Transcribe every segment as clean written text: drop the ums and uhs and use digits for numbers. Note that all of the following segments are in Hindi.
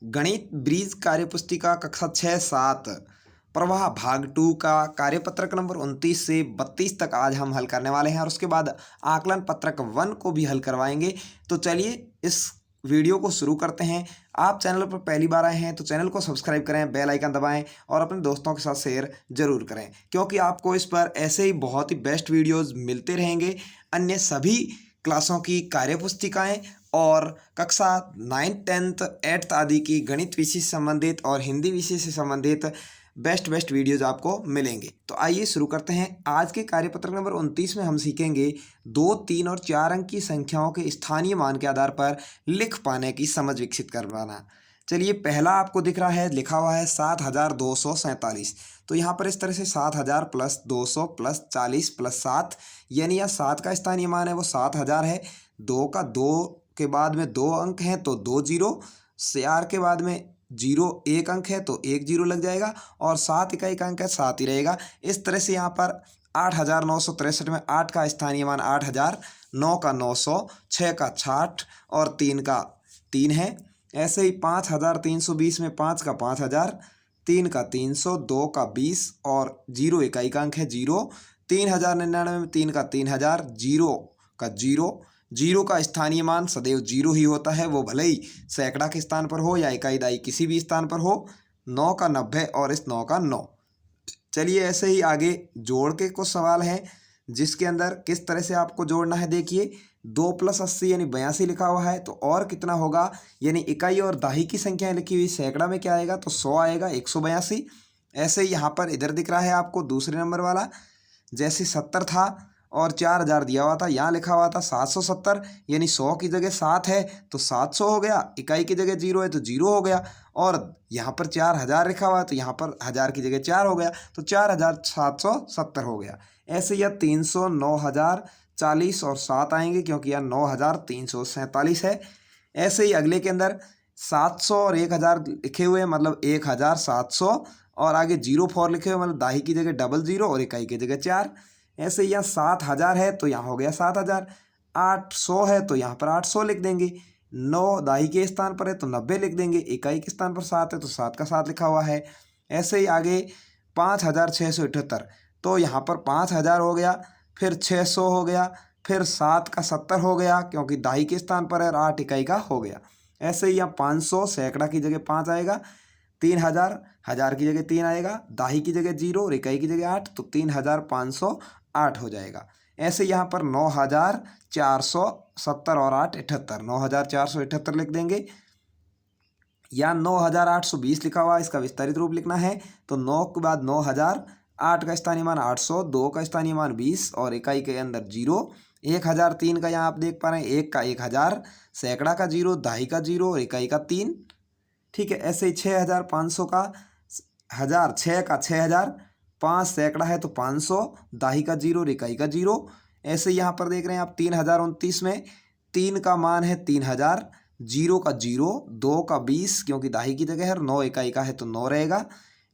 गणित ब्रीज कार्यपुस्तिका कक्षा 6-7 प्रवाह भाग 2 का कार्यपत्रक नंबर 29 से 32 तक आज हम हल करने वाले हैं और उसके बाद आकलन पत्रक 1 को भी हल करवाएंगे। तो चलिए इस वीडियो को शुरू करते हैं। आप चैनल पर पहली बार आए हैं तो चैनल को सब्सक्राइब करें, बेल आइकन दबाएं और अपने दोस्तों के साथ शेयर जरूर करें, क्योंकि आपको इस पर ऐसे ही बहुत ही बेस्ट वीडियोज़ मिलते रहेंगे। अन्य सभी क्लासों की कार्यपुस्तिकाएं और कक्षा 9, 10, 8 आदि की गणित विषय से संबंधित और हिंदी विषय से संबंधित बेस्ट वीडियोज़ आपको मिलेंगे। तो आइए शुरू करते हैं। आज के कार्यपत्रक नंबर 29 में हम सीखेंगे 2, 3 और 4 अंक की संख्याओं के स्थानीय मान के आधार पर लिख पाने की समझ विकसित करवाना। चलिए, पहला आपको दिख रहा है, लिखा हुआ है 7247। तो यहाँ पर इस तरह से 7000 प्लस 200 प्लस 40 प्लस 7, यानी यह 7 का स्थानीय मान है वो 7000 है। 2 के बाद में 2 अंक हैं तो 2 जीरो, 4 के बाद में 0 1 अंक है तो 1 जीरो लग जाएगा और 7 इकाई का अंक है 7 ही रहेगा। इस तरह से यहाँ पर 8963 में 8 का स्थानीय मान 8000, 9 का 900, 6 का 60 और 3 का 3 है। ऐसे ही 5320 में 5 का 5000, 3 का 300, 2 का 20 और 0 इकाई का अंक है 0। 3099 में 3 का 3000, 0 का 0 का स्थानीय मान सदैव 0 ही होता है, वो भले ही सैकड़ा के स्थान पर हो या इकाई दाई किसी भी स्थान पर हो। 9 का 90 और इस 9 का 9। चलिए, ऐसे ही आगे जोड़ के कुछ सवाल हैं जिसके अंदर किस तरह से आपको जोड़ना है। देखिए, 2 + 80 यानी 82 लिखा हुआ है, तो और कितना होगा, यानी इकाई और दाही की संख्या लिखी हुई, सैकड़ा में क्या आएगा तो 100 आएगा, 182। ऐसे ही यहाँ पर इधर दिख रहा है आपको दूसरे नंबर वाला, जैसे 70 था और 4000 दिया हुआ था, यहाँ लिखा हुआ था 770, यानी 100 की जगह 7 है तो 700 हो गया, इकाई की जगह 0 है तो 0 हो गया, और यहाँ पर 4000 लिखा हुआ है तो यहाँ पर 1000 की जगह 4 हो गया तो 4770 हो गया। ऐसे यह 300, 9000, 40 और 7 आएंगे क्योंकि यह 9347 है। ऐसे ही अगले के अंदर 700 और 1000 लिखे हुए मतलब 1700, और आगे 04 लिखे हुए मतलब दाही की जगह 00 और इकाई की जगह 4। ऐसे यहाँ 7000 है तो यहाँ हो गया 7000, 800 है तो यहाँ पर 800 लिख देंगे, 9 दाही के स्थान पर है तो 90 लिख देंगे, इकाई के स्थान पर 7 है तो 7 का 7 लिखा हुआ है। ऐसे ही आगे 5678, तो यहाँ पर 5000 हो गया, फिर 600 हो गया, फिर 7 का 70 हो गया क्योंकि दाही के स्थान पर है और 8 इकाई का हो गया। ऐसे ही यहाँ 500 सैकड़ा की जगह 5 आएगा, 3000 हजार की जगह 3 आएगा, दाही की जगह 0 और इकाई की जगह 8 तो 3508 हो जाएगा। ऐसे यहाँ पर 9470 और 8 78, 9478 लिख देंगे, या 9820 लिखा हुआ, इसका विस्तारित रूप लिखना है तो 9 के बाद 9000, 8 का स्थानीय मान 800, 2 का स्थानीय मान 20 और इकाई के अंदर 0। 1003 का यहाँ आप देख पा रहे हैं, 1 का 1000, सैकड़ा का 0, दाही का 0 और इकाई का 3। ठीक है। ऐसे ही 6500 का 1000, 6 का 6000, 5 सैकड़ा है तो 500, दाही का 0 और इकाई का 0। ऐसे यहाँ पर देख रहे हैं आप 3029 में 3 का मान है 3000, 0 का 0, 2 का 20 क्योंकि दाही की जगह है और 9 इकाई का है तो 9 रहेगा।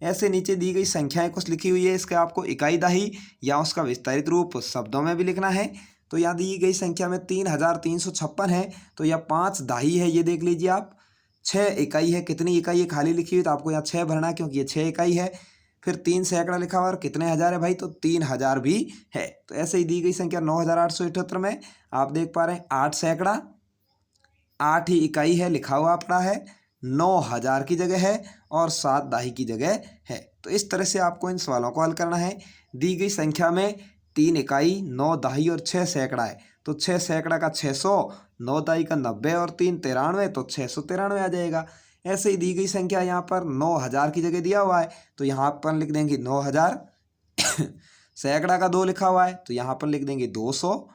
ऐसे नीचे दी गई संख्याएं कुछ लिखी हुई है, इसका आपको इकाई दाही या उसका विस्तारित रूप शब्दों में भी लिखना है। तो यहाँ दी गई संख्या में 3356 है तो यह 5 दाही है, ये देख लीजिए आप। 6 इकाई है, कितनी इकाई है खाली लिखी हुई तो आपको यहाँ 6 भरना है क्योंकि ये 6 इकाई है। फिर 3 सैकड़ा लिखा हुआ और कितने हज़ार है भाई तो 3000 भी है। तो ऐसे ही दी गई संख्या 9878 में आप देख पा रहे हैं 8 सैकड़ा, 8 ही इकाई है लिखा हुआ पड़ा है, 9000 की जगह है और 7 दाही की जगह है। तो इस तरह से आपको इन सवालों को हल करना है। दी गई संख्या में 3 इकाई, 9 दाही और 6 सैकड़ा है तो 6 सैकड़ा का 600, 9 दाही का 90 और 3 93 तो 693 आ जाएगा। ऐसे ही दी गई संख्या यहाँ पर 9000 की जगह दिया हुआ है तो यहाँ पर लिख देंगे 9000। सैकड़ा का 2 लिखा हुआ है तो यहाँ पर लिख देंगे 200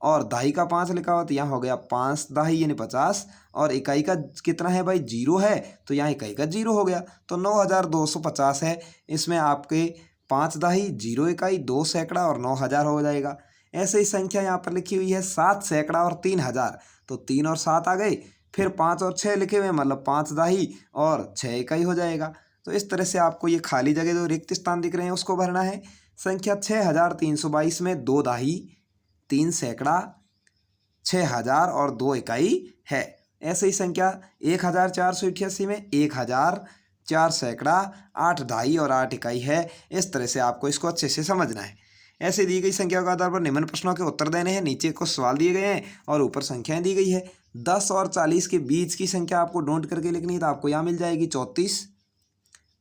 और दाही का 5 लिखा हुआ तो यहाँ हो गया 5 दाही यानी 50, और इकाई का कितना है भाई 0 है तो यहाँ इकाई का 0 हो गया तो 9250 है। इसमें आपके 5 दाही, 0 इकाई, 2 सैकड़ा और 9000 हो जाएगा। ऐसे ही संख्या यहाँ पर लिखी हुई है 7 सैकड़ा और 3000 तो 3 और 7 आ गए, फिर 5 और 6 लिखे हुए मतलब 5 दाही और 6 इकाई हो जाएगा। तो इस तरह से आपको ये खाली जगह जो रिक्त स्थान दिख रहे हैं उसको भरना है। संख्या 6322 में 2 दाही, 3 सैकड़ा, 6000 और 2 इकाई है। ऐसे ही संख्या 1488 में 1004 सैकड़ा, 8 ढाई और 8 इकाई है। इस तरह से आपको इसको अच्छे से समझना है। ऐसे दी गई संख्या के आधार पर निम्न प्रश्नों के उत्तर देने हैं। नीचे कुछ सवाल दिए गए हैं और ऊपर संख्याएं दी गई है। 10 और 40 के बीच की संख्या आपको ढूंढ करके लिखनी है, तो आपको यहाँ मिल जाएगी 34।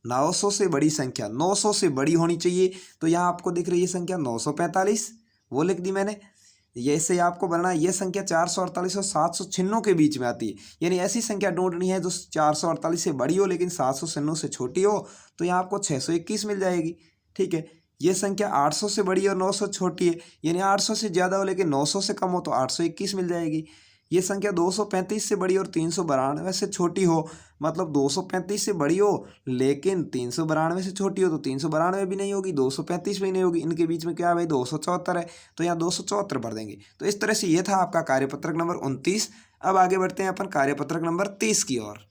900 से बड़ी संख्या 900 से बड़ी होनी चाहिए, तो यहाँ आपको दिख रही है संख्या 945, वो लिख दी मैंने। ये से आपको बनना है, ये संख्या 448 और 796 के बीच में आती है, यानी ऐसी संख्या ढूंढनी है जो 448 से बड़ी हो लेकिन 796 से छोटी हो, तो यहाँ आपको 621 मिल जाएगी। ठीक है, ये संख्या 800 से बड़ी और 900 छोटी है, यानी 800 से ज़्यादा हो लेकिन 900 से कम हो, तो 821 मिल जाएगी। ये संख्या 235 से बड़ी और 392 से छोटी हो, मतलब 235 से बड़ी हो लेकिन 392 से छोटी हो, तो 392 भी नहीं होगी, 235 भी नहीं होगी, इनके बीच में क्या है भाई 274 है, तो यहाँ 274 भर देंगे। तो इस तरह से ये था आपका कार्यपत्रक नंबर 29। अब आगे बढ़ते हैं अपन कार्यपत्रक नंबर 30 की ओर।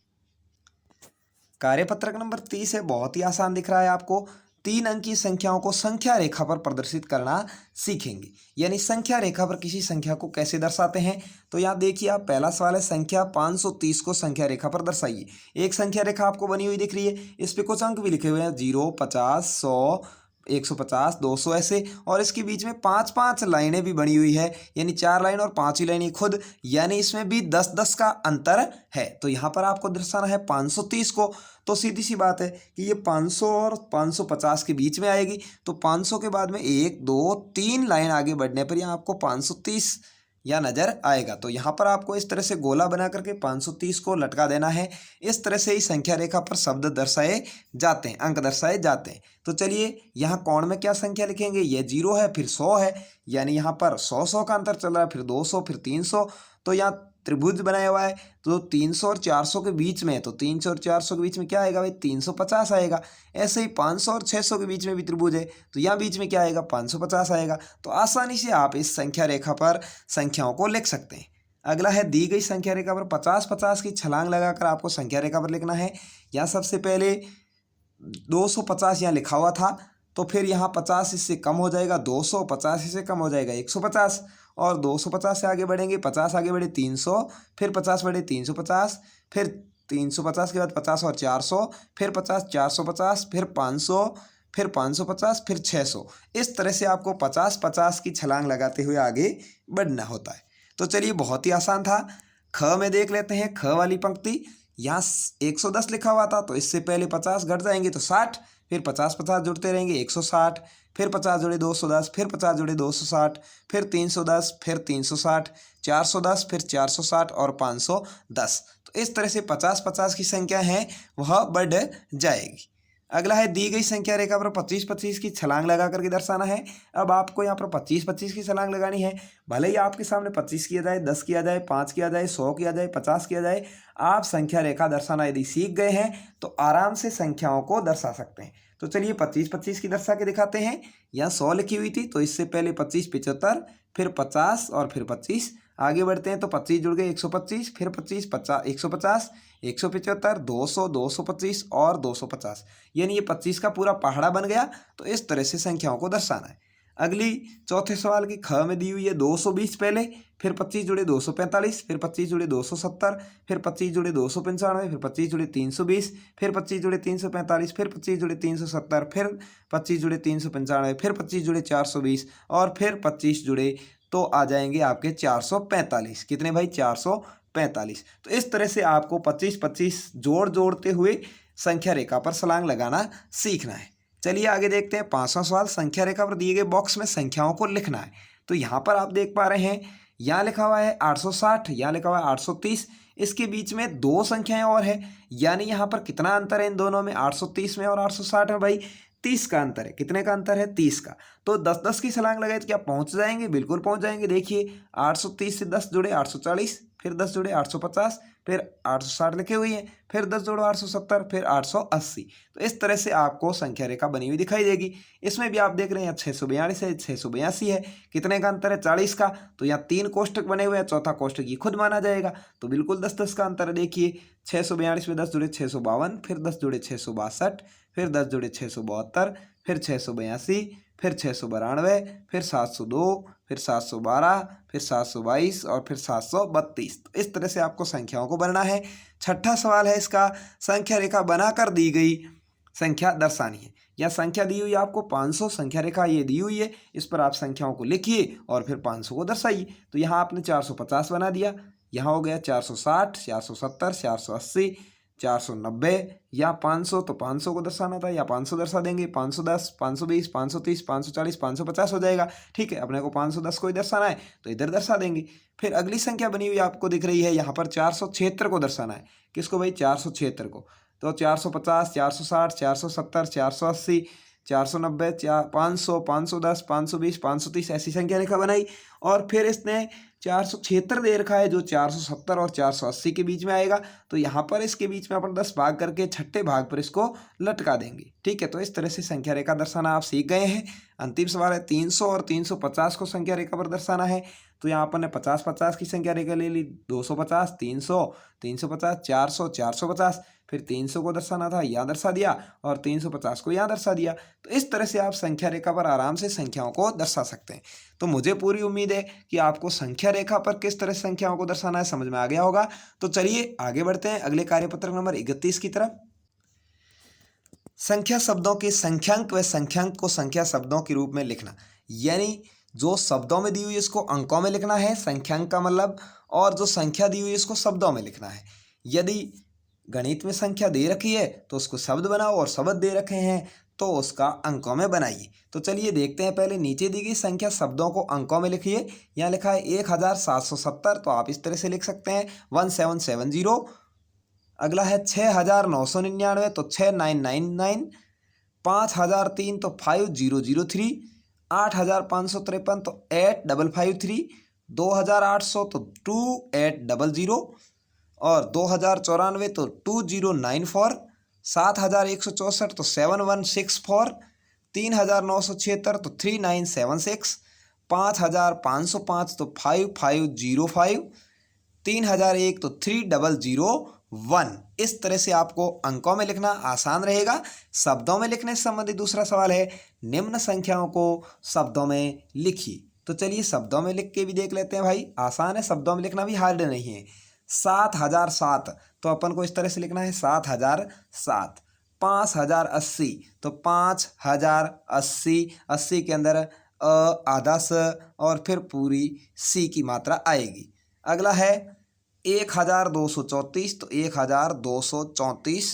कार्यपत्रक नंबर 30 है, बहुत ही आसान दिख रहा है आपको। 3 अंकीय संख्याओं को संख्या रेखा पर प्रदर्शित करना सीखेंगे, यानी संख्या रेखा पर किसी संख्या को कैसे दर्शाते हैं। तो यहाँ देखिए आप, पहला सवाल है संख्या 530 को संख्या रेखा पर दर्शाइए। एक संख्या रेखा आपको बनी हुई दिख रही है, इस पे कुछ अंक भी लिखे हुए हैं 0, 50, 100, 150, 200 ऐसे, और इसके बीच में 5-5 लाइनें भी बनी हुई है, यानी 4 लाइन और 5 ही लाइनें खुद, यानी इसमें भी 10-10 का अंतर है। तो यहाँ पर आपको दर्शाना है 530 को, तो सीधी सी बात है कि ये 500 और 550 के बीच में आएगी, तो 500 के बाद में 1, 2, 3 लाइन आगे बढ़ने पर यहाँ आपको 530 या नज़र आएगा। तो यहाँ पर आपको इस तरह से गोला बना करके 530 को लटका देना है। इस तरह से ही संख्या रेखा पर शब्द दर्शाए जाते हैं, अंक दर्शाए जाते हैं। तो चलिए यहाँ कोण में क्या संख्या लिखेंगे, ये 0 है, फिर 100 है, यानी यहाँ पर 100 का अंतर चल रहा है, फिर 200, फिर 300। तो यहाँ त्रिभुज बनाया हुआ है, तो 300 और 400 के बीच में है, तो 300 और 400 के बीच में क्या आएगा भाई 350 आएगा। ऐसे ही 500 और 600 के बीच में भी त्रिभुज है, तो यहाँ बीच में क्या आएगा 550 आएगा। तो आसानी से आप इस संख्या रेखा पर संख्याओं को लिख सकते हैं। अगला है, दी गई संख्या रेखा पर 50-50 की छलांग लगाकर आपको संख्या रेखा पर लिखना है। यहाँ सबसे पहले 250 यहाँ लिखा हुआ था, तो फिर यहाँ 50 इससे कम हो जाएगा 200, 50 इससे कम हो जाएगा 150, और 250 से आगे बढ़ेंगे, 50 आगे बढ़े 300, फिर 50 बढ़े 350, फिर 350 के बाद 50 और 400, फिर 50, 450, फिर 500, फिर 550, फिर 600। इस तरह से आपको 50-50 की छलांग लगाते हुए आगे बढ़ना होता है। तो चलिए, बहुत ही आसान था। ख में देख लेते हैं, ख वाली पंक्ति, यहाँ 110 लिखा हुआ था, तो इससे पहले 50 घट जाएंगे तो 60, फिर 50-50 जुड़ते रहेंगे 160, फिर 50 जोड़े 210, फिर 50 जोड़े 260, फिर 310, फिर 360, 410, फिर 460 और 510। तो इस तरह से 50-50 की संख्या है वह बढ़ जाएगी। अगला है, दी गई संख्या रेखा पर 25-25 की छलांग लगा करके दर्शाना है। अब आपको यहाँ पर 25-25 की छलांग लगानी है, भले ही आपके सामने 25 किया जाए, 10 किया जाए, 5 किया जाए, 100 किया जाए, 50 किया जाए। आप संख्या रेखा दर्शाना यदि सीख गए हैं तो आराम से संख्याओं को दर्शा सकते हैं। तो चलिए 25-25 की दर्शा के दिखाते हैं। यहाँ 100 लिखी हुई थी, तो इससे पहले 25 75, फिर 50 और फिर 25। आगे बढ़ते हैं तो 25 जुड़ गए 125, फिर 25 50, 150, 175, 200, 225 और 250, यानी ये 25 का पूरा पहाड़ा बन गया। तो इस तरह से संख्याओं को दर्शाना है। अगली चौथे सवाल की ख में दी हुई है 220 पहले, फिर 25 जुड़े 245, फिर 25 जुड़े 270, फिर 25 जुड़े 295, फिर 25 जुड़े 320, फिर 25 जुड़े 345, फिर 25 जुड़े 370, फिर 25 जुड़े 395, फिर 25 जुड़े 420 और फिर 25 जुड़े, तो आ जाएंगे आपके 445। कितने भाई 445। तो इस तरह से आपको 25-25 जोड़ते हुए संख्या रेखा पर छलांग लगाना सीखना है। चलिए आगे देखते हैं 5वां सवाल। संख्या रेखा पर दिए गए बॉक्स में संख्याओं को लिखना है। तो यहाँ पर आप देख पा रहे हैं, यहाँ लिखा हुआ है 860, यहाँ लिखा हुआ है 830, इसके बीच में 2 संख्याएं और है, यानी यहाँ पर कितना अंतर है इन दोनों में, 830 में और 860 में भाई 30 का अंतर है। कितने का अंतर है 30 का। तो 10-10 की छलांग लगाए तो क्या पहुँच जाएंगे, बिल्कुल पहुँच जाएंगे। देखिए 830 से 10 जुड़े 840, फिर 10 जुड़े 850, फिर 860 लिखे हुई है, फिर 10 जोड़ो 870, फिर 880। तो इस तरह से आपको संख्या रेखा बनी हुई दिखाई देगी। इसमें भी आप देख रहे हैं 642 है, 682 है, कितने का अंतर है 40 का। तो यहाँ 3 कोष्टक बने हुए हैं, चौथा कोष्टक ये खुद माना जाएगा, तो बिल्कुल 10-10 का अंतर है। देखिए 642 में 10 जुड़े 652, फिर 10 जुड़े 662, फिर 10 जुड़े 672, फिर 682, फिर 692, फिर 702, फिर 712, फिर 722 और फिर 732। तो इस तरह से आपको संख्याओं को बनना है। छठा सवाल है इसका, संख्या रेखा बनाकर दी गई संख्या दर्शानी है। या संख्या दी हुई है आपको 500, संख्या रेखा ये दी हुई है, इस पर आप संख्याओं को लिखिए और फिर 500 को दर्शाइए। तो यहाँ आपने 450 बना दिया, यहाँ हो गया 460, 470, 480, 490 या 500, तो 500 को दर्शाना था या 500 दर्शा देंगे। 510, 520, 530, 540, 550 हो जाएगा। ठीक है, अपने को 510 को ही दर्शाना है तो इधर दर्शा देंगे। फिर अगली संख्या बनी हुई आपको दिख रही है, यहाँ पर 476 को दर्शाना है। किसको भाई? 476 को। तो 450, 460, 470, 480, 490, 500, 510, 520, 530 ऐसी संख्या रेखा बनाई। और फिर इसने 476 दे रखा है जो 470 और 480 के बीच में आएगा। तो यहाँ पर इसके बीच में अपन 10 भाग करके छठे भाग पर इसको लटका देंगे। ठीक है, तो इस तरह से संख्या रेखा दर्शाना आप सीख गए हैं। अंतिम सवाल है 300 और 350 को संख्या रेखा पर दर्शाना है। तो यहाँ अपन ने 50-50 की संख्या रेखा ले ली, 250, 300, 350, 400, 450, फिर 300 को दर्शाना था, यहाँ दर्शा दिया, और 350 को यहाँ दर्शा दिया। तो इस तरह से आप संख्या रेखा पर आराम से संख्याओं को दर्शा सकते हैं। तो मुझे पूरी उम्मीद है कि आपको संख्या रेखा पर किस तरह से संख्याओं को दर्शाना है समझ में आ गया होगा। तो चलिए आगे बढ़ते हैं अगले कार्यपत्रक नंबर 31 की तरफ। संख्या शब्दों के संख्यांक व संख्यांक को संख्या शब्दों के रूप में लिखना, यानी जो शब्दों में दी हुई इसको अंकों में लिखना है, संख्यांक का मतलब, और जो संख्या दी हुई इसको शब्दों में लिखना है। यदि गणित में संख्या दे रखी है तो उसको शब्द बनाओ, और शब्द दे रखे हैं तो उसका अंकों में बनाइए। तो चलिए देखते हैं, पहले नीचे दी गई संख्या शब्दों को अंकों में लिखिए। यहाँ लिखा है 1770, तो आप इस तरह से लिख सकते हैं 1770। अगला है 6999, तो 6999। 5003 तो 5003। 8553 तो 8553। 2800 तो 2800। और 2094 तो 2094। 7164 तो 7164। 3976 तो 3976। 5505 तो 5505। 3001 तो 3001। इस तरह से आपको अंकों में लिखना आसान रहेगा। शब्दों में लिखने से संबंधित दूसरा सवाल है, निम्न संख्याओं को शब्दों में लिखिए। तो चलिए शब्दों में लिख के भी देख लेते हैं भाई, आसान है, शब्दों में लिखना भी हार्ड नहीं है। 7007, तो अपन को इस तरह से लिखना है 7007। 5080, तो 5080। 80 के अंदर आधा स और फिर पूरी सी की मात्रा आएगी। अगला है 1234, तो 1234।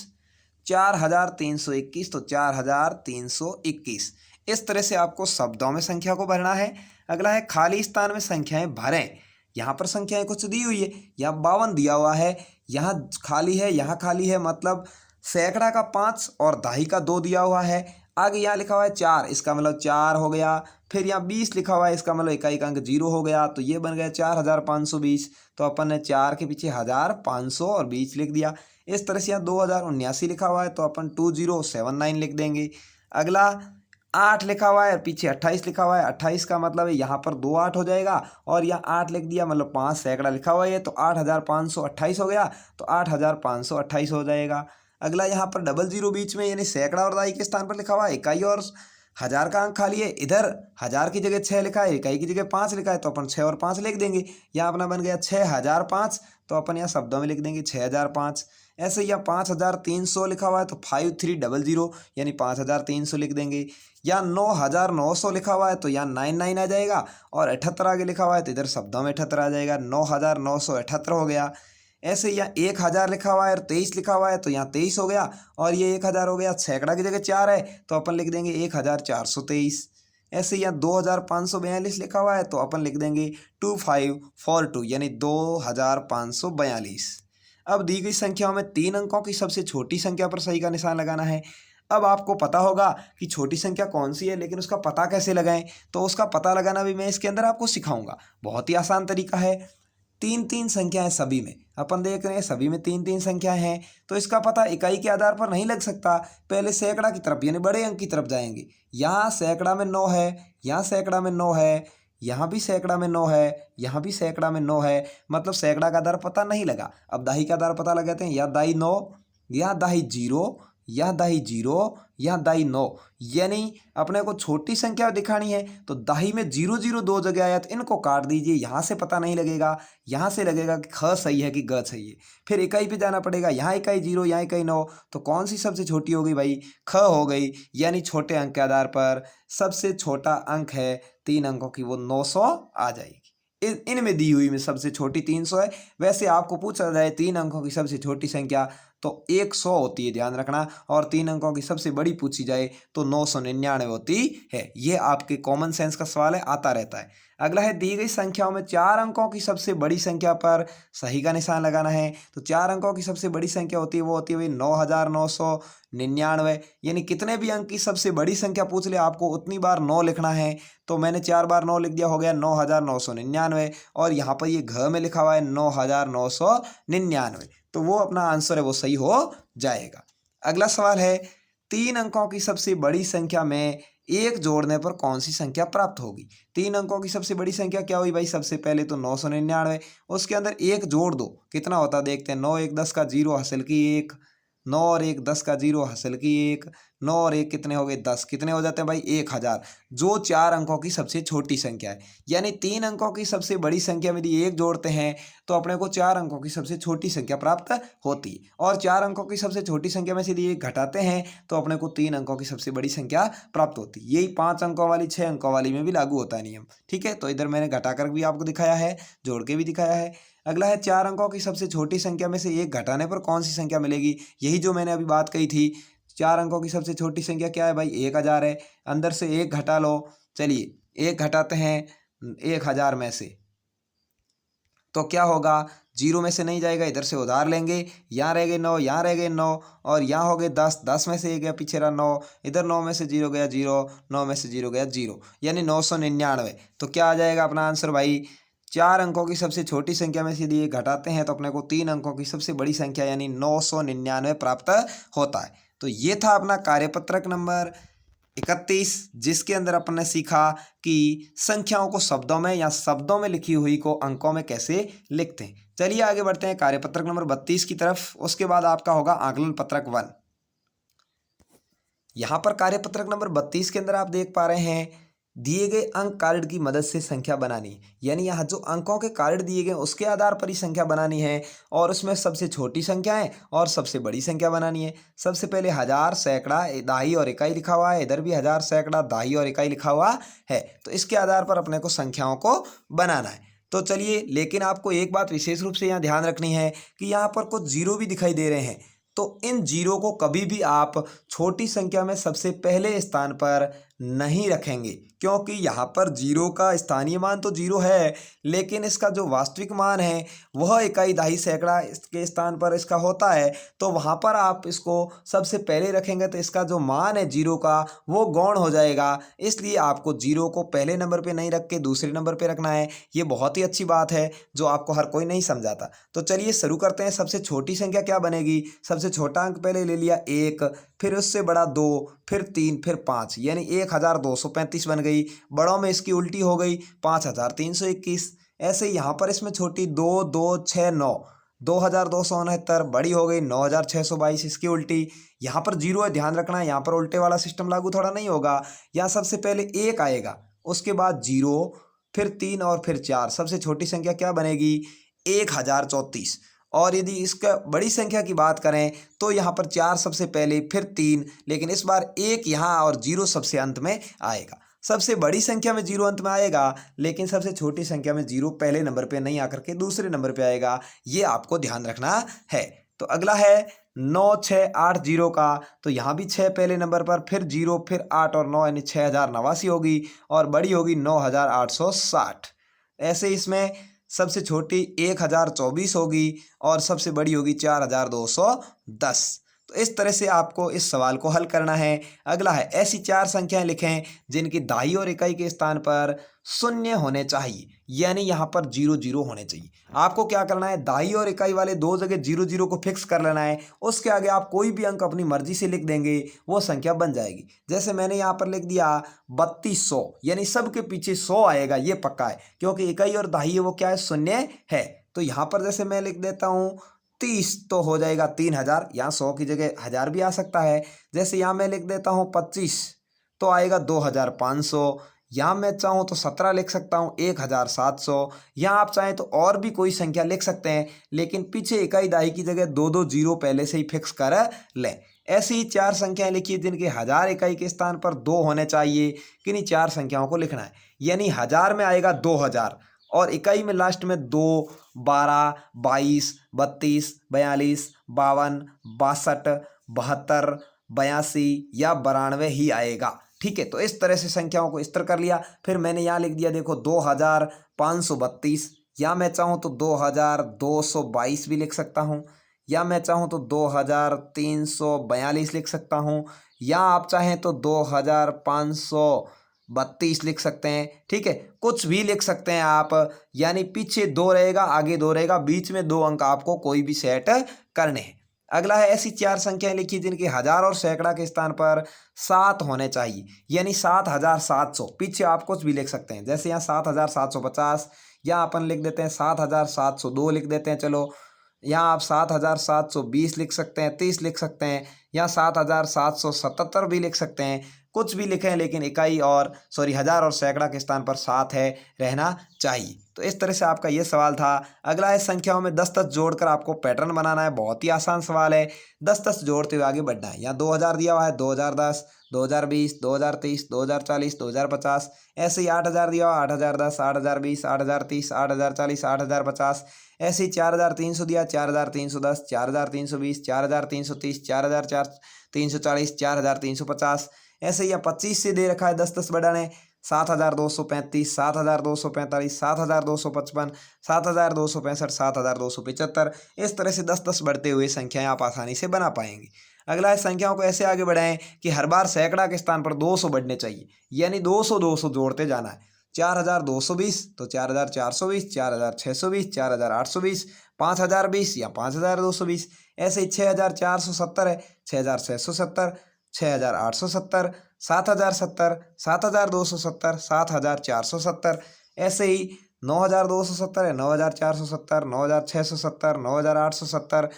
4321, तो 4321। इस तरह से आपको शब्दों में संख्या को भरना है। अगला है खाली स्थान में संख्याएं भरें। यहाँ पर संख्याएं कुछ दी हुई है, यहाँ 52 दिया हुआ है, यहाँ खाली है, यहाँ खाली है, मतलब सैकड़ा का 5 और दहाई का 2 दिया हुआ है। आगे यहाँ लिखा हुआ है 4, इसका मतलब 4 हो गया। फिर यहाँ 20 लिखा हुआ है, इसका मतलब इकाई का अंक 0 हो गया, तो ये बन गया 4520। तो अपन ने 4 के पीछे 1500 और 20 लिख दिया। इस तरह से यहाँ 2079 लिखा हुआ है, तो अपन 2079 लिख देंगे। अगला 8 लिखा हुआ है और पीछे 28 लिखा हुआ है, 28 का मतलब है यहाँ पर 2 8 हो जाएगा, और यहाँ 8 लिख दिया, मतलब 5 सैकड़ा लिखा हुआ है, तो 8528 हो गया, तो 8528 हो जाएगा। अगला यहाँ पर 00 बीच में, यानी सैकड़ा और दहाई के स्थान पर लिखा हुआ है। इकाई और हजार का अंक खाली है, इधर हजार की जगह 6 लिखा है, इकाई की जगह 5 लिखा है, तो अपन 6 और 5 लिख देंगे। यहाँ अपना बन गया 6005, तो अपन यहाँ शब्दों में लिख देंगे 6005। ऐसे ही यहाँ 5300 लिखा हुआ है, तो 5300, यानी 5300 लिख देंगे। या 9900 लिखा हुआ है, तो यहाँ 99 आ जाएगा, और 78 आगे लिखा हुआ है, तो इधर शब्दों में 78 आ जाएगा, 9978 हो गया। ऐसे यहाँ 1000 लिखा हुआ है और 23 लिखा हुआ है, तो यहाँ 23 हो गया, और ये 1000 हो गया, सैकड़ा की जगह 4 है, तो अपन लिख देंगे 1423। ऐसे यहाँ 2542 लिखा हुआ है, तो अपन लिख देंगे 2542, यानी 2542। अब दी गई संख्याओं में 3 अंकों की सबसे छोटी संख्या पर सही का निशान लगाना है। अब आपको पता होगा कि छोटी संख्या कौन सी है, लेकिन उसका पता कैसे लगाएं, तो उसका पता लगाना भी मैं इसके अंदर आपको सिखाऊंगा। बहुत ही आसान तरीका है। 3-3 संख्याएं सभी में, अपन देख रहे हैं सभी में 3-3 संख्याएं हैं, तो इसका पता इकाई के आधार पर नहीं लग सकता। पहले सैकड़ा की तरफ, यानी बड़े अंक की तरफ जाएंगे। यहाँ सैकड़ा में 9 है, यहाँ सैकड़ा में 9 है, यहाँ भी सैकड़ा में 9 है, यहाँ भी सैकड़ा में 9 है, मतलब सैकड़ा का आधार पता नहीं लगा। अब दहाई का आधार पता लगाते हैं, या दहाई 9, या दहाई 0, यह दाही 0, यह दाही 9, यानी अपने को छोटी संख्या दिखानी है तो दाही में 0 0 दो जगह आया तो इनको काट दीजिए। यहाँ से पता नहीं लगेगा, यहाँ से लगेगा कि ख सही है कि ग सही है। फिर इकाई पे जाना पड़ेगा, यहाँ इकाई 0, यहाँ इकाई 9, तो कौन सी सबसे छोटी हो गई भाई? ख हो गई। यानी छोटे अंक के आधार पर सबसे छोटा अंक है 3 अंकों की, वो 900 आ जाएगी। इनमें दी हुई में सबसे छोटी 300 है। वैसे आपको पूछा जाए 3 अंकों की सबसे छोटी संख्या तो 100 होती है, ध्यान रखना। और 3 अंकों की सबसे बड़ी पूछी जाए तो 999 होती है। ये आपके कॉमन सेंस का सवाल है, आता रहता है। अगला है, दी गई संख्याओं में 4 अंकों की सबसे बड़ी संख्या पर सही का निशान लगाना है। तो 4 अंकों की सबसे बड़ी संख्या होती है, वो होती है भाई 9999। यानी कितने भी अंक की सबसे बड़ी संख्या पूछ ले आपको उतनी बार 9 लिखना है। तो मैंने 4 बार 9 लिख दिया, हो गया 9999। और यहाँ पर ये घ में लिखा हुआ है 9999, तो वो अपना आंसर है वो सही हो जाएगा। अगला सवाल है, 3 अंकों की सबसे बड़ी संख्या में 1 जोड़ने पर कौन सी संख्या प्राप्त होगी? 3 अंकों की सबसे बड़ी संख्या क्या हुई भाई? सबसे पहले तो 999, उसके अंदर 1 जोड़ दो, कितना होता देखते हैं। 9 1 10 का 0 हासिल की 1, 9 और 1 10 का 0 हासिल की 1, 9 और 1 कितने हो गए 10, कितने हो जाते हैं भाई? 1000, जो 4 अंकों की सबसे छोटी संख्या है। यानी 3 अंकों की सबसे बड़ी संख्या में यदि 1 जोड़ते हैं तो अपने को 4 अंकों की सबसे छोटी संख्या प्राप्त होती है। और 4 अंकों की सबसे छोटी संख्या में से यदि 1 घटाते हैं तो अपने को 3 अंकों की सबसे बड़ी संख्या प्राप्त होती है। यही 5 अंकों वाली 6 अंकों वाली में भी लागू होता है नियम, ठीक है। तो इधर मैंने घटाकर भी आपको दिखाया है, जोड़ के भी दिखाया है। अगला है, 4 अंकों की सबसे छोटी संख्या में से 1 घटाने पर कौन सी संख्या मिलेगी? यही जो मैंने अभी बात कही थी। 4 अंकों की सबसे छोटी संख्या क्या है भाई? 1000 है। अंदर से 1 घटा लो, चलिए 1 घटाते हैं 1000 में से, तो क्या होगा? 0 में से नहीं जाएगा, इधर से उधार लेंगे, यहाँ रह गए 9, यहाँ रह गए 9, और यहाँ हो गए 10, 10 में से 1 गया, पीछे रहा 9, इधर 9 में से 0 गया 0, 9 में से 0 गया 0, यानी 999। तो क्या आ जाएगा अपना आंसर भाई? 4 अंकों की सबसे छोटी संख्या में से यदि 1 घटाते हैं तो अपने को 3 अंकों की सबसे बड़ी संख्या यानी 999 प्राप्त होता है। तो ये था अपना कार्यपत्रक नंबर 31, जिसके अंदर अपन ने सीखा कि संख्याओं को शब्दों में या शब्दों में लिखी हुई को अंकों में कैसे लिखते हैं। चलिए आगे बढ़ते हैं कार्यपत्रक नंबर 32 की तरफ। उसके बाद आपका होगा आकलन पत्रक 1। यहाँ पर कार्यपत्रक नंबर 32 के अंदर आप देख पा रहे हैं, दिए गए अंक कार्ड की मदद से संख्या बनानी, यानी यहाँ जो अंकों के कार्ड दिए गए उसके आधार पर ही संख्या बनानी है। और उसमें सबसे छोटी संख्या है और सबसे बड़ी संख्या बनानी है। सबसे पहले 1000, सैकड़ा, दाही और इकाई लिखा हुआ है, इधर भी 1000, सैकड़ा, दाही और इकाई लिखा हुआ है। तो इसके आधार पर अपने को संख्याओं को बनाना है। तो चलिए, लेकिन आपको एक बात विशेष रूप से यहाँ ध्यान रखनी है कि यहाँ पर कुछ जीरो भी दिखाई दे रहे हैं। तो इन जीरो को कभी भी आप छोटी संख्या में सबसे पहले स्थान पर नहीं रखेंगे, क्योंकि यहाँ पर जीरो का स्थानीय मान तो जीरो है, लेकिन इसका जो वास्तविक मान है वह इकाई, दाही, सैकड़ा के स्थान पर इसका होता है। तो वहाँ पर आप इसको सबसे पहले रखेंगे तो इसका जो मान है जीरो का वो गौण हो जाएगा। इसलिए आपको जीरो को पहले नंबर पे नहीं रख के दूसरे नंबर पे रखना है। ये बहुत ही अच्छी बात है जो आपको हर कोई नहीं समझाता। तो चलिए शुरू करते हैं। सबसे छोटी संख्या क्या बनेगी? सबसे छोटा अंक पहले ले लिया 1, फिर उससे बड़ा 2, फिर 3, फिर 5, यानी 1235 बन गई। बड़ों में इसकी उल्टी हो गई 5321। ऐसे यहाँ पर इसमें छोटी 2, 2, 6, 9, 2269। बड़ी हो गई 9622, इसकी उल्टी। यहाँ पर जीरो है, ध्यान रखना, यहाँ पर उल्टे वाला सिस्टम लागू थोड़ा नहीं होगा। यहाँ सबसे पहले 1 आएगा, उसके बाद 0, फिर 3 और फिर 4। सबसे छोटी संख्या क्या बनेगी? 1034। और यदि इसका बड़ी संख्या की बात करें तो यहाँ पर 4 सबसे पहले, फिर 3, लेकिन इस बार 1 यहाँ और 0 सबसे अंत में आएगा। सबसे बड़ी संख्या में 0 अंत में आएगा, लेकिन सबसे छोटी संख्या में 0 पहले नंबर पे नहीं आकर के दूसरे नंबर पे आएगा। ये आपको ध्यान रखना है। तो अगला है 9680 का। तो यहाँ भी 6 पहले नंबर पर, फिर 0, फिर 8 और 9, यानी 6089 होगी, और बड़ी होगी 9860। ऐसे इसमें सबसे छोटी 1024 होगी और सबसे बड़ी होगी 4210। तो इस तरह से आपको इस सवाल को हल करना है। अगला है, ऐसी 4 संख्याएं लिखें जिनकी दाही और इकाई के स्थान पर शून्य होने चाहिए, यानी यहाँ पर 0 0 होने चाहिए। आपको क्या करना है? दाही और इकाई वाले दो जगह 0 0 को फिक्स कर लेना है। उसके आगे आप कोई भी अंक अपनी मर्जी से लिख देंगे, वो संख्या बन जाएगी। जैसे मैंने यहाँ पर लिख दिया 3200, यानी सबके पीछे 100 आएगा, ये पक्का है, क्योंकि इकाई और दाही वो क्या है? शून्य है। तो यहाँ पर जैसे मैं लिख देता हूँ 30 तो हो जाएगा 3000, यहाँ 100 की जगह 1000 भी आ सकता है। जैसे यहाँ मैं लिख देता हूँ 25 तो आएगा 2500। यहाँ मैं चाहूँ तो 17 लिख सकता हूँ 1700। यहाँ आप चाहें तो और भी कोई संख्या लिख सकते हैं, लेकिन पीछे इकाई दहाई की जगह दो दो जीरो पहले से ही फिक्स कर लें। ऐसी ही 4 संख्याएं लिखिए जिनके 1000 इकाई के स्थान पर 2 होने चाहिए। किन्हीं 4 संख्याओं को लिखना है, यानी 1000 में आएगा 2000 और इकाई में लास्ट में 2, 12, 22, 32, 42, 52, 62, 72, 82 या 92 ही आएगा। ठीक है, तो इस तरह से संख्याओं को स्थिर कर लिया। फिर मैंने यहाँ लिख दिया, देखो 2532, या मैं चाहूँ तो 2222 भी लिख सकता हूँ, या मैं चाहूँ तो 2342 लिख सकता हूँ, या आप चाहें तो 2532 लिख सकते हैं। ठीक है, कुछ भी लिख सकते हैं आप, यानी पीछे 2 रहेगा, आगे 2 रहेगा, बीच में 2 अंक आपको कोई भी सेट करने हैं। अगला है ऐसी 4 संख्याएं लिखिए जिनके 1000 और सैकड़ा के स्थान पर 7 होने चाहिए, यानी 7700। पीछे आप कुछ भी लिख सकते हैं, जैसे यहाँ 7750, या अपन लिख देते हैं 7702 लिख देते हैं। चलो यहाँ आप 7720 लिख सकते हैं, 30 लिख सकते हैं, या 7777 भी लिख सकते हैं। कुछ भी लिखें, लेकिन इकाई और 1000 और सैकड़ा के स्थान पर 7 है, रहना चाहिए। तो इस तरह से आपका ये सवाल था। अगला है संख्याओं में 10-10 जोड़कर आपको पैटर्न बनाना है। बहुत ही आसान सवाल है, 10-10 जोड़ते हुए आगे बढ़ना है। यहाँ 2000 दिया हुआ है, 2010, 2020, 2030, 2040, 2050। ऐसे ही 8000 दिया हुआ, 8010, 8020, 8030, 8040, 8050। ऐसे ही 4300 दिया, 4310, 4320, 4330, 4340, 4350। ऐसे ही 25 से दे रखा है 10-10 बढ़ाने, 7235, 7245, 7255, 7265, 7275। इस तरह से 10-10 बढ़ते हुए संख्याएं आप आसानी से बना पाएंगे। अगला है संख्याओं को ऐसे आगे बढ़ाएं कि हर बार सैकड़ा के स्थान पर 200 बढ़ने चाहिए, यानी 200-200 जोड़ते जाना है। 4220 तो 4420, 4620, 4820, 5020 या 5220। ऐसे ही 6470 है, 6670, 6870, 7070, 7270, 7470। ऐसे ही 9270 है, 9470, 9670, 9870,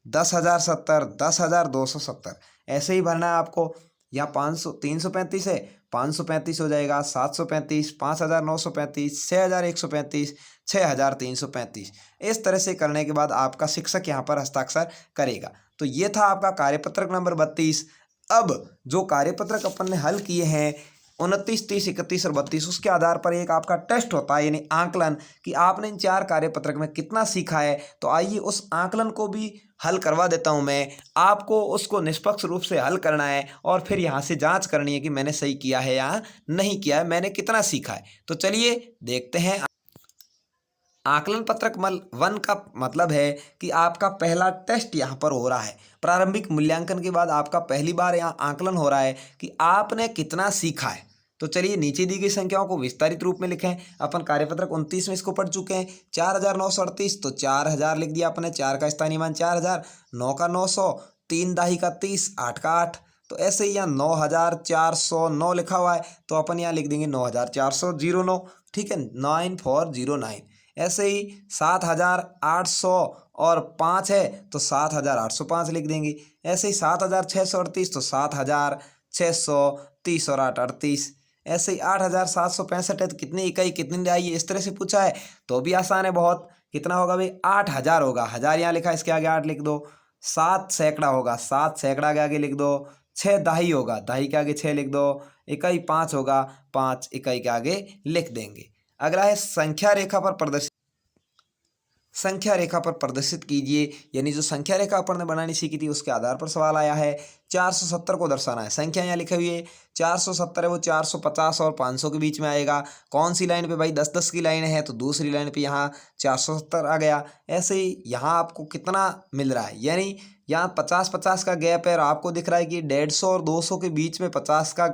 10070, 10270। ऐसे ही भरना है आपको। यहाँ 500 335 है, 535 हो जाएगा, 735, 5935, 6135, 6335। इस तरह से करने के बाद आपका शिक्षक यहाँ पर हस्ताक्षर करेगा। तो ये था आपका कार्यपत्रक नंबर 32। अब जो कार्यपत्रक अपन ने हल किए हैं 29, 30, 31 और 32, उसके आधार पर एक आपका टेस्ट होता है, यानी आंकलन, कि आपने इन 4 कार्यपत्रक में कितना सीखा है। तो आइए उस आंकलन को भी हल करवा देता हूं मैं आपको। उसको निष्पक्ष रूप से हल करना है और फिर यहाँ से जांच करनी है कि मैंने सही किया है या नहीं किया है, मैंने कितना सीखा है। तो चलिए देखते हैं। आकलन पत्रक 1 का मतलब है कि आपका पहला टेस्ट यहाँ पर हो रहा है। प्रारंभिक मूल्यांकन के बाद आपका पहली बार यहाँ आकलन हो रहा है कि आपने कितना सीखा है। तो चलिए नीचे दी गई संख्याओं को विस्तारित रूप में लिखें। अपन कार्यपत्रक 29 में इसको पढ़ चुके हैं। 4938 तो 4000 लिख दिया अपने, 4 का स्थानीय मान 4000, 9 का 900, 3 दाही का 30, 8 का 8। तो ऐसे ही यहाँ 9409 लिखा हुआ है, तो अपन यहाँ लिख देंगे 9409। ठीक है, 9409। ऐसे ही 7800 और 5 है तो 7805 लिख देंगे। ऐसे ही 7638 तो 7630 और 8 38। ऐसे ही 8765 है तो कितनी इकाई कितनी आई, इस तरह से पूछा है तो भी आसान है बहुत। कितना होगा भाई, 8000 होगा। 1000 यहाँ लिखा है, इसके आगे 8 लिख दो। 7 सैकड़ा होगा, 7 सैकड़ा के आगे लिख दो। 6 दाही होगा, दाही के आगे 6 लिख दो। इकाई 5 होगा, 5 इकाई के आगे लिख देंगे। अगला है संख्या रेखा पर प्रदर्शित, संख्या रेखा पर प्रदर्शित कीजिए, यानी जो संख्या रेखा अपन ने बनानी सीखी थी उसके आधार पर सवाल आया है। 470 को दर्शाना है। संख्या यहाँ लिखी हुई है 470 है, वो 450 और 500 के बीच में आएगा। कौन सी लाइन पे भाई, 10-10 की लाइन है तो दूसरी लाइन पे यहाँ 470 आ गया। ऐसे ही यहाँ आपको कितना मिल रहा है, यानी यहाँ 50-50 का गैप है और आपको दिख रहा है कि 150 और 200 के बीच में 50 का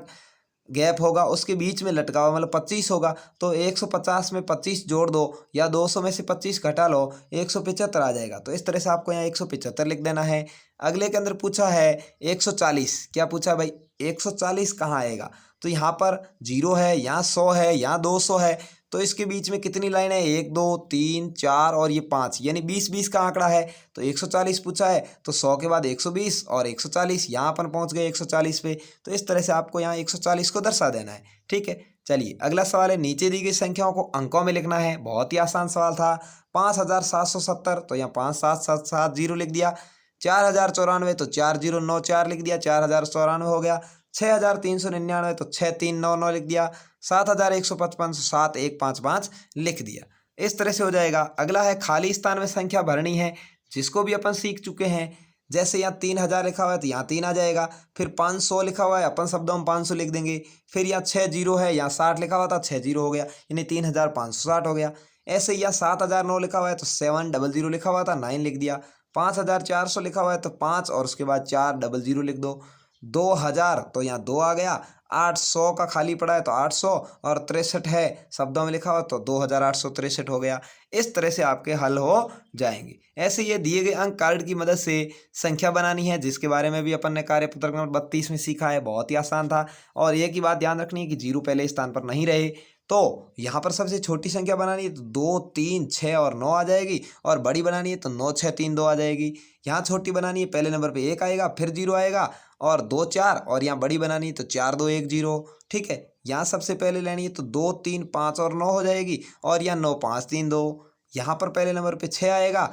गैप होगा, उसके बीच में लटका हुआ मतलब 25 होगा। तो 150 में 25 जोड़ दो या 200 में से 25 घटा लो, 175 आ जाएगा। तो इस तरह से आपको यहाँ 175 लिख देना है। अगले के अंदर पूछा है 140, क्या पूछा भाई, 140 कहाँ आएगा, तो यहाँ पर 0 है, यहाँ 100 है, यहाँ 200 है, तो इसके बीच में कितनी लाइन है, 1 2 3 4 और ये 5, यानी 20-20 का आंकड़ा है। तो 140 पूछा है तो 100 के बाद 120 और 140, यहाँ अपन पहुँच गए 140 पे। तो इस तरह से आपको यहाँ 140 को दर्शा देना है। ठीक है, चलिए अगला सवाल है, नीचे दी गई संख्याओं को अंकों में लिखना है। बहुत ही आसान सवाल था। 5770, तो यहाँ 5770 लिख दिया। 4094, तो 4094 लिख दिया, 4094 हो गया। 6399, तो 6399 लिख दिया। 7155, 7155 लिख दिया। इस तरह से हो जाएगा। अगला है, खाली स्थान में संख्या भरनी है, जिसको भी अपन सीख चुके हैं। जैसे यहाँ 3000 लिखा हुआ है तो यहाँ 3 आ जाएगा। फिर 500 लिखा हुआ है, अपन शब्दों में 500 लिख देंगे। फिर यहाँ 6 जीरो है, यहाँ 60 लिखा हुआ था, 6 जीरो हो गया, यानी 3560 हो गया। ऐसे ही यहाँ 7009 लिखा हुआ है तो 700 लिखा हुआ था, 9 लिख दिया। 5400 लिखा हुआ है तो 5 और उसके बाद 400 लिख दो। 2000, तो यहाँ 2 आ गया। 800 का खाली पड़ा है तो 800 और 63 है शब्दों में लिखा हुआ तो 2863 हो गया। इस तरह से आपके हल हो जाएंगे। ऐसे ये दिए गए अंक कार्ड की मदद से संख्या बनानी है, जिसके बारे में भी अपन ने कार्यपत्रक नंबर 32 में सीखा है। बहुत ही आसान था। और एक ही बात ध्यान रखनी है कि जीरो पहले स्थान पर नहीं रहे। तो यहाँ पर सबसे छोटी संख्या बनानी है तो 2 3 6 और 9 आ जाएगी, और बड़ी बनानी है तो 9 6 3 2 आ जाएगी। यहाँ छोटी बनानी है, पहले नंबर पे 1 आएगा, फिर 0 आएगा और 2 4, और यहाँ बड़ी बनानी है तो 4 2 1 0। ठीक है, यहाँ सबसे पहले लेनी है तो 2 3 5 और 9 हो जाएगी, और यहाँ 9 5 3 2। यहाँ पर पहले नंबर पे 6 आएगा।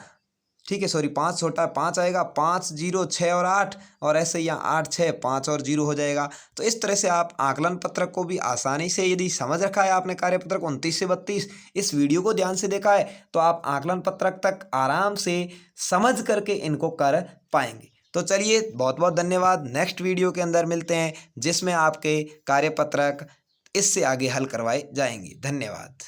ठीक है, सॉरी 5 छोटा है, 5 आएगा, 5 0 6 और 8, और ऐसे ही यहाँ 8 6 5 और 0 हो जाएगा। तो इस तरह से आप आकलन पत्रक को भी आसानी से, यदि समझ रखा है आपने कार्यपत्रक 29 से 32, इस वीडियो को ध्यान से देखा है, तो आप आकलन पत्रक तक आराम से समझ करके इनको कर पाएंगे। तो चलिए, बहुत बहुत धन्यवाद। नेक्स्ट वीडियो के अंदर मिलते हैं, जिसमें आपके कार्यपत्रक इससे आगे हल करवाए जाएंगे। धन्यवाद।